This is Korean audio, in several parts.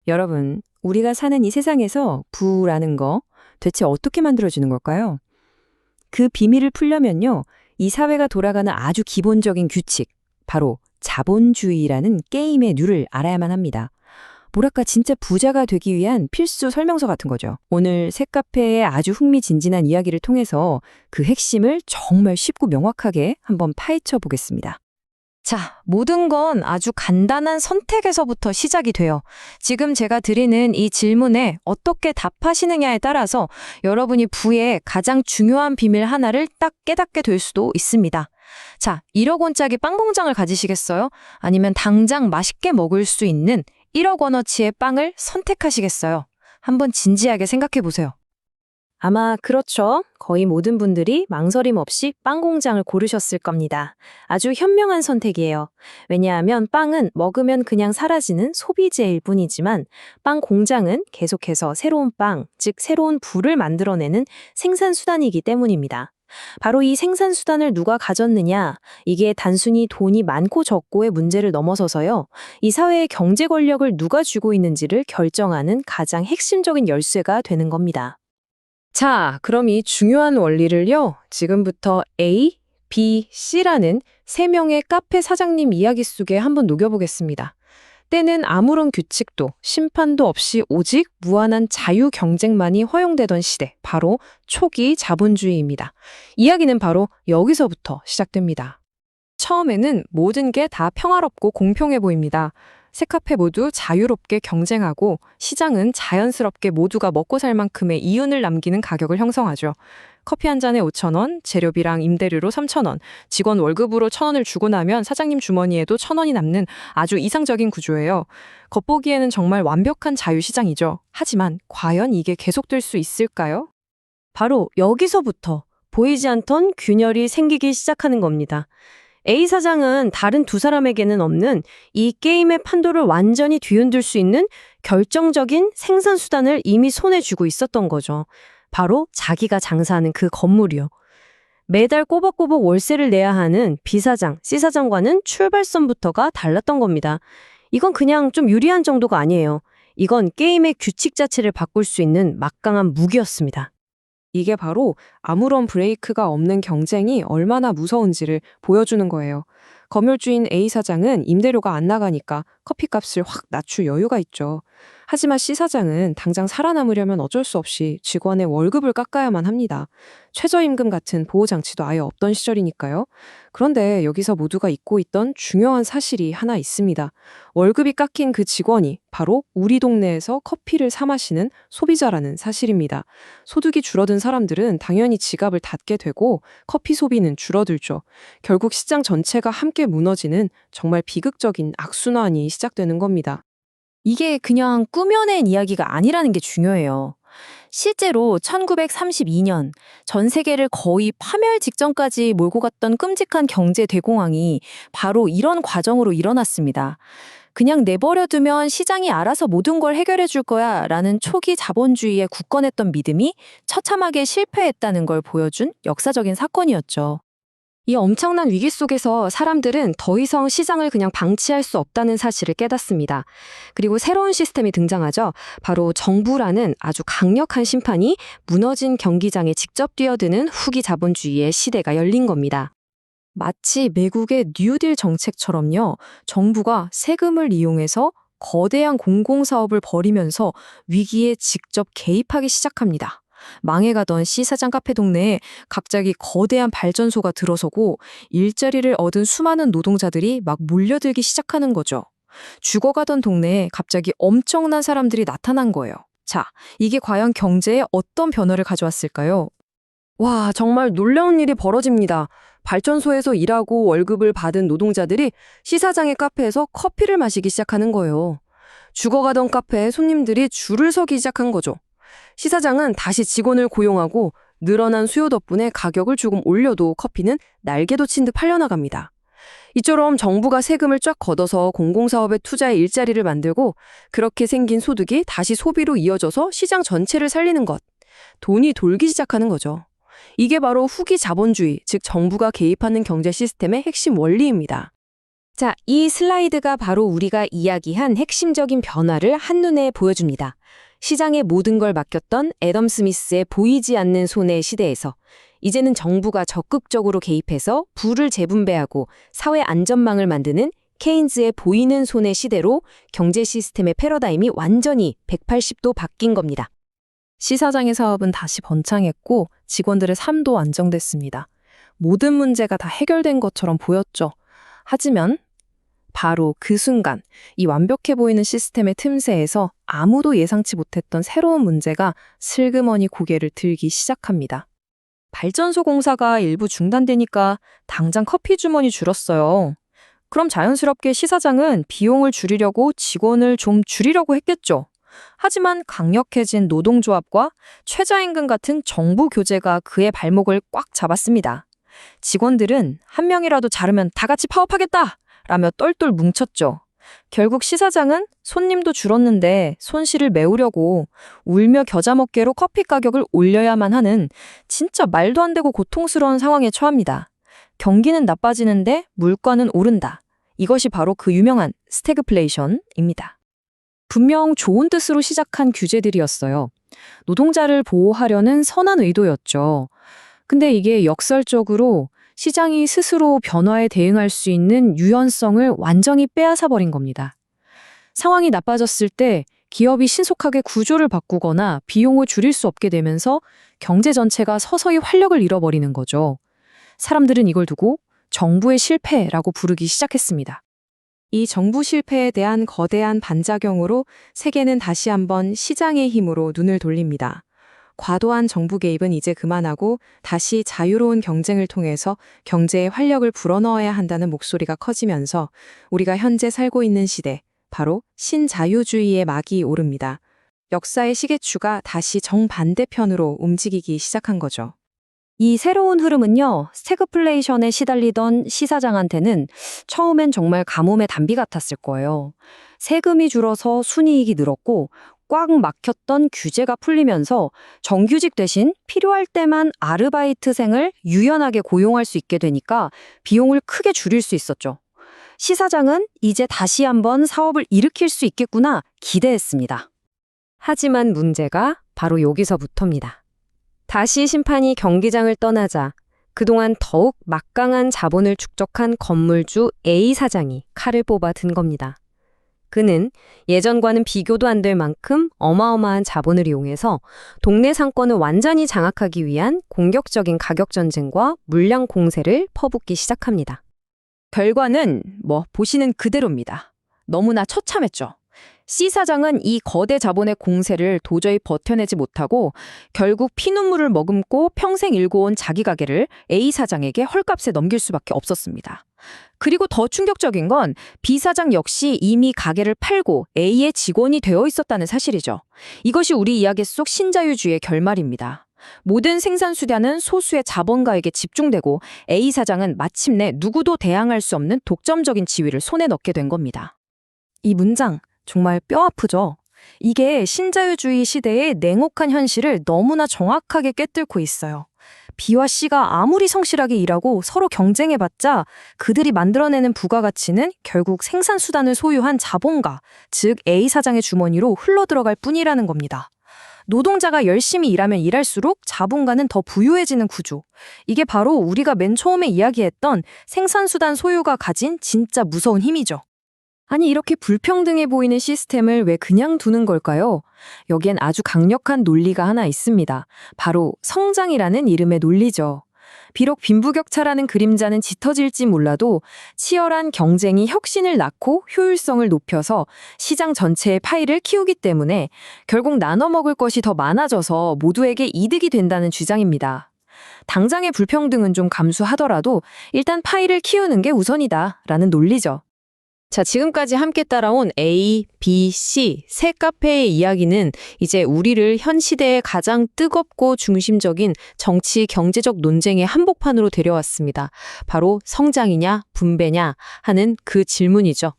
여러분, 우리가 사는 이 세상에서 부라는 거 대체 어떻게 만들어지는 걸까요? 그 비밀을 풀려면요, 이 사회가 돌아가는 아주 기본적인 규칙, 바로 자본주의라는 게임의 룰을 알아야만 합니다. 뭐랄까 진짜 부자가 되기 위한 필수 설명서 같은 거죠. 오늘 새카페의 아주 흥미진진한 이야기를 통해서 그 핵심을 정말 쉽고 명확하게 한번 파헤쳐 보겠습니다. 자, 모든 건 아주 간단한 선택에서부터 시작이 돼요. 지금 제가 드리는 이 질문에 어떻게 답하시느냐에 따라서 여러분이 부의 가장 중요한 비밀 하나를 딱 깨닫게 될 수도 있습니다. 자, 1억 원짜리 빵 공장을 가지시겠어요? 아니면 당장 맛있게 먹을 수 있는 1억 원어치의 빵을 선택하시겠어요? 한번 진지하게 생각해 보세요. 아마 그렇죠. 거의 모든 분들이 망설임 없이 빵 공장을 고르셨을 겁니다. 아주 현명한 선택이에요. 왜냐하면 빵은 먹으면 그냥 사라지는 소비재일 뿐이지만 빵 공장은 계속해서 새로운 빵, 즉 새로운 부를 만들어내는 생산수단이기 때문입니다. 바로 이 생산수단을 누가 가졌느냐, 이게 단순히 돈이 많고 적고의 문제를 넘어서서요, 이 사회의 경제 권력을 누가 쥐고 있는지를 결정하는 가장 핵심적인 열쇠가 되는 겁니다. 자, 그럼 이 중요한 원리를요, 지금부터 A, B, C라는 세 명의 카페 사장님 이야기 속에 한번 녹여보겠습니다. 때는 아무런 규칙도 심판도 없이 오직 무한한 자유 경쟁만이 허용되던 시대, 바로 초기 자본주의입니다. 이야기는 바로 여기서부터 시작됩니다. 처음에는 모든 게 다 평화롭고 공평해 보입니다. 세 카페 모두 자유롭게 경쟁하고 시장은 자연스럽게 모두가 먹고 살 만큼의 이윤을 남기는 가격을 형성하죠. 커피 한 잔에 5,000원, 재료비랑 임대료로 3,000원, 직원 월급으로 1,000원을 주고 나면 사장님 주머니에도 1,000원이 남는 아주 이상적인 구조예요. 겉보기에는 정말 완벽한 자유시장이죠. 하지만 과연 이게 계속될 수 있을까요? 바로 여기서부터 보이지 않던 균열이 생기기 시작하는 겁니다. A 사장은 다른 두 사람에게는 없는 이 게임의 판도를 완전히 뒤흔들 수 있는 결정적인 생산수단을 이미 손에 쥐고 있었던 거죠. 바로 자기가 장사하는 그 건물이요. 매달 꼬박꼬박 월세를 내야 하는 B 사장, C 사장과는 출발선부터가 달랐던 겁니다. 이건 그냥 좀 유리한 정도가 아니에요. 이건 게임의 규칙 자체를 바꿀 수 있는 막강한 무기였습니다. 이게 바로 아무런 브레이크가 없는 경쟁이 얼마나 무서운지를 보여주는 거예요. 건물주인 A 사장은 임대료가 안 나가니까 커피값을 확 낮출 여유가 있죠. 하지만 C 사장은 당장 살아남으려면 어쩔 수 없이 직원의 월급을 깎아야만 합니다. 최저임금 같은 보호장치도 아예 없던 시절이니까요. 그런데 여기서 모두가 잊고 있던 중요한 사실이 하나 있습니다. 월급이 깎인 그 직원이 바로 우리 동네에서 커피를 사 마시는 소비자라는 사실입니다. 소득이 줄어든 사람들은 당연히 지갑을 닫게 되고 커피 소비는 줄어들죠. 결국 시장 전체가 함께 무너지는 정말 비극적인 악순환이 시작되는 겁니다. 이게 그냥 꾸며낸 이야기가 아니라는 게 중요해요. 실제로 1932년 전 세계를 거의 파멸 직전까지 몰고 갔던 끔찍한 경제 대공황이 바로 이런 과정으로 일어났습니다. 그냥 내버려두면 시장이 알아서 모든 걸 해결해 줄 거야 라는 초기 자본주의에 굳건했던 믿음이 처참하게 실패했다는 걸 보여준 역사적인 사건이었죠. 이 엄청난 위기 속에서 사람들은 더 이상 시장을 그냥 방치할 수 없다는 사실을 깨닫습니다. 그리고 새로운 시스템이 등장하죠. 바로 정부라는 아주 강력한 심판이 무너진 경기장에 직접 뛰어드는 후기 자본주의의 시대가 열린 겁니다. 마치 미국의 뉴딜 정책처럼요. 정부가 세금을 이용해서 거대한 공공사업을 벌이면서 위기에 직접 개입하기 시작합니다. 망해가던 C사장 카페 동네에 갑자기 거대한 발전소가 들어서고 일자리를 얻은 수많은 노동자들이 막 몰려들기 시작하는 거죠. 죽어가던 동네에 갑자기 엄청난 사람들이 나타난 거예요. 자, 이게 과연 경제에 어떤 변화를 가져왔을까요? 와, 정말 놀라운 일이 벌어집니다. 발전소에서 일하고 월급을 받은 노동자들이 C사장의 카페에서 커피를 마시기 시작하는 거예요. 죽어가던 카페에 손님들이 줄을 서기 시작한 거죠. C사장은 다시 직원을 고용하고 늘어난 수요 덕분에 가격을 조금 올려도 커피는 날개도 친 듯 팔려나갑니다. 이처럼 정부가 세금을 쫙 걷어서 공공사업에 투자해 일자리를 만들고 그렇게 생긴 소득이 다시 소비로 이어져서 시장 전체를 살리는 것. 돈이 돌기 시작하는 거죠. 이게 바로 후기 자본주의, 즉 정부가 개입하는 경제 시스템의 핵심 원리입니다. 자, 이 슬라이드가 바로 우리가 이야기한 핵심적인 변화를 한눈에 보여줍니다. 시장의 모든 걸 맡겼던 애덤 스미스의 보이지 않는 손의 시대에서 이제는 정부가 적극적으로 개입해서 부를 재분배하고 사회 안전망을 만드는 케인즈의 보이는 손의 시대로 경제 시스템의 패러다임이 완전히 180도 바뀐 겁니다. 시사장의 사업은 다시 번창했고 직원들의 삶도 안정됐습니다. 모든 문제가 다 해결된 것처럼 보였죠. 하지만 바로 그 순간 이 완벽해 보이는 시스템의 틈새에서 아무도 예상치 못했던 새로운 문제가 슬그머니 고개를 들기 시작합니다. 발전소 공사가 일부 중단되니까 당장 커피 주문이 줄었어요. 그럼 자연스럽게 시사장은 비용을 줄이려고 직원을 좀 줄이려고 했겠죠. 하지만 강력해진 노동조합과 최저임금 같은 정부 교제가 그의 발목을 꽉 잡았습니다. 직원들은 한 명이라도 자르면 다 같이 파업하겠다! 라며 똘똘 뭉쳤죠. 결국 시사장은 손님도 줄었는데 손실을 메우려고 울며 겨자 먹게로 커피 가격을 올려야만 하는 진짜 말도 안 되고 고통스러운 상황에 처합니다. 경기는 나빠지는데 물가는 오른다. 이것이 바로 그 유명한 스태그플레이션입니다. 분명 좋은 뜻으로 시작한 규제들이었어요. 노동자를 보호하려는 선한 의도였죠. 근데 이게 역설적으로 시장이 스스로 변화에 대응할 수 있는 유연성을 완전히 빼앗아 버린 겁니다. 상황이 나빠졌을 때 기업이 신속하게 구조를 바꾸거나 비용을 줄일 수 없게 되면서 경제 전체가 서서히 활력을 잃어버리는 거죠. 사람들은 이걸 두고 정부의 실패라고 부르기 시작했습니다. 이 정부 실패에 대한 거대한 반작용으로 세계는 다시 한번 시장의 힘으로 눈을 돌립니다. 과도한 정부 개입은 이제 그만하고 다시 자유로운 경쟁을 통해서 경제에 활력을 불어넣어야 한다는 목소리가 커지면서 우리가 현재 살고 있는 시대, 바로 신자유주의의 막이 오릅니다. 역사의 시계추가 다시 정반대편으로 움직이기 시작한 거죠. 이 새로운 흐름은요, 스태그플레이션에 시달리던 시사장한테는 처음엔 정말 가뭄의 단비 같았을 거예요. 세금이 줄어서 순이익이 늘었고 꽉 막혔던 규제가 풀리면서 정규직 대신 필요할 때만 아르바이트생을 유연하게 고용할 수 있게 되니까 비용을 크게 줄일 수 있었죠. 시사장은 이제 다시 한번 사업을 일으킬 수 있겠구나 기대했습니다. 하지만 문제가 바로 여기서부터입니다. 다시 심판이 경기장을 떠나자 그동안 더욱 막강한 자본을 축적한 건물주 A 사장이 칼을 뽑아 든 겁니다. 그는 예전과는 비교도 안 될 만큼 어마어마한 자본을 이용해서 동네 상권을 완전히 장악하기 위한 공격적인 가격 전쟁과 물량 공세를 퍼붓기 시작합니다. 결과는 보시는 그대로입니다. 너무나 처참했죠. C 사장은 이 거대 자본의 공세를 도저히 버텨내지 못하고 결국 피눈물을 머금고 평생 일궈온 자기 가게를 A 사장에게 헐값에 넘길 수밖에 없었습니다. 그리고 더 충격적인 건 B 사장 역시 이미 가게를 팔고 A의 직원이 되어 있었다는 사실이죠. 이것이 우리 이야기 속 신자유주의의 결말입니다. 모든 생산 수단은 소수의 자본가에게 집중되고 A 사장은 마침내 누구도 대항할 수 없는 독점적인 지위를 손에 넣게 된 겁니다. 이 문장 정말 뼈아프죠? 이게 신자유주의 시대의 냉혹한 현실을 너무나 정확하게 꿰뚫고 있어요. B와 C가 아무리 성실하게 일하고 서로 경쟁해봤자 그들이 만들어내는 부가가치는 결국 생산수단을 소유한 자본가, 즉 A 사장의 주머니로 흘러들어갈 뿐이라는 겁니다. 노동자가 열심히 일하면 일할수록 자본가는 더 부유해지는 구조. 이게 바로 우리가 맨 처음에 이야기했던 생산수단 소유가 가진 진짜 무서운 힘이죠. 아니, 이렇게 불평등해 보이는 시스템을 왜 그냥 두는 걸까요? 여기엔 아주 강력한 논리가 하나 있습니다. 바로 성장이라는 이름의 논리죠. 비록 빈부격차라는 그림자는 짙어질지 몰라도 치열한 경쟁이 혁신을 낳고 효율성을 높여서 시장 전체의 파이를 키우기 때문에 결국 나눠 먹을 것이 더 많아져서 모두에게 이득이 된다는 주장입니다. 당장의 불평등은 좀 감수하더라도 일단 파이를 키우는 게 우선이다라는 논리죠. 자, 지금까지 함께 따라온 A, B, C 세 카페의 이야기는 이제 우리를 현 시대의 가장 뜨겁고 중심적인 정치, 경제적 논쟁의 한복판으로 데려왔습니다. 바로 성장이냐, 분배냐 하는 그 질문이죠.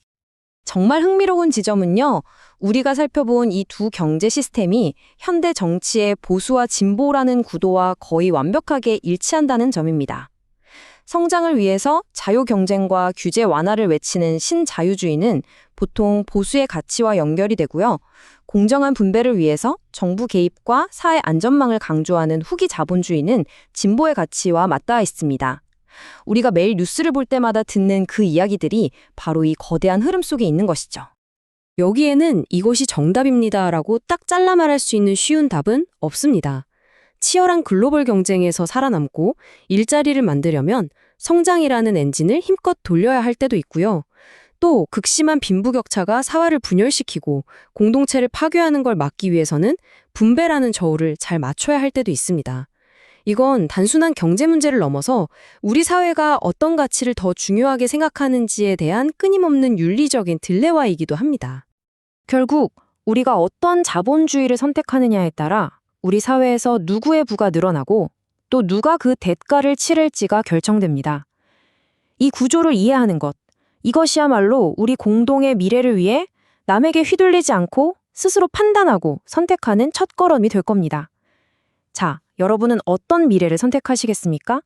정말 흥미로운 지점은요, 우리가 살펴본 이 두 경제 시스템이 현대 정치의 보수와 진보라는 구도와 거의 완벽하게 일치한다는 점입니다. 성장을 위해서 자유 경쟁과 규제 완화를 외치는 신자유주의는 보통 보수의 가치와 연결이 되고요. 공정한 분배를 위해서 정부 개입과 사회 안전망을 강조하는 후기 자본주의는 진보의 가치와 맞닿아 있습니다. 우리가 매일 뉴스를 볼 때마다 듣는 그 이야기들이 바로 이 거대한 흐름 속에 있는 것이죠. 여기에는 이것이 정답입니다라고 딱 잘라 말할 수 있는 쉬운 답은 없습니다. 치열한 글로벌 경쟁에서 살아남고 일자리를 만들려면 성장이라는 엔진을 힘껏 돌려야 할 때도 있고요. 또 극심한 빈부격차가 사회를 분열시키고 공동체를 파괴하는 걸 막기 위해서는 분배라는 저울을 잘 맞춰야 할 때도 있습니다. 이건 단순한 경제 문제를 넘어서 우리 사회가 어떤 가치를 더 중요하게 생각하는지에 대한 끊임없는 윤리적인 딜레마이기도 합니다. 결국 우리가 어떤 자본주의를 선택하느냐에 따라 우리 사회에서 누구의 부가 늘어나고 또 누가 그 대가를 치를지가 결정됩니다. 이 구조를 이해하는 것, 이것이야말로 우리 공동의 미래를 위해 남에게 휘둘리지 않고 스스로 판단하고 선택하는 첫걸음이 될 겁니다. 자, 여러분은 어떤 미래를 선택하시겠습니까?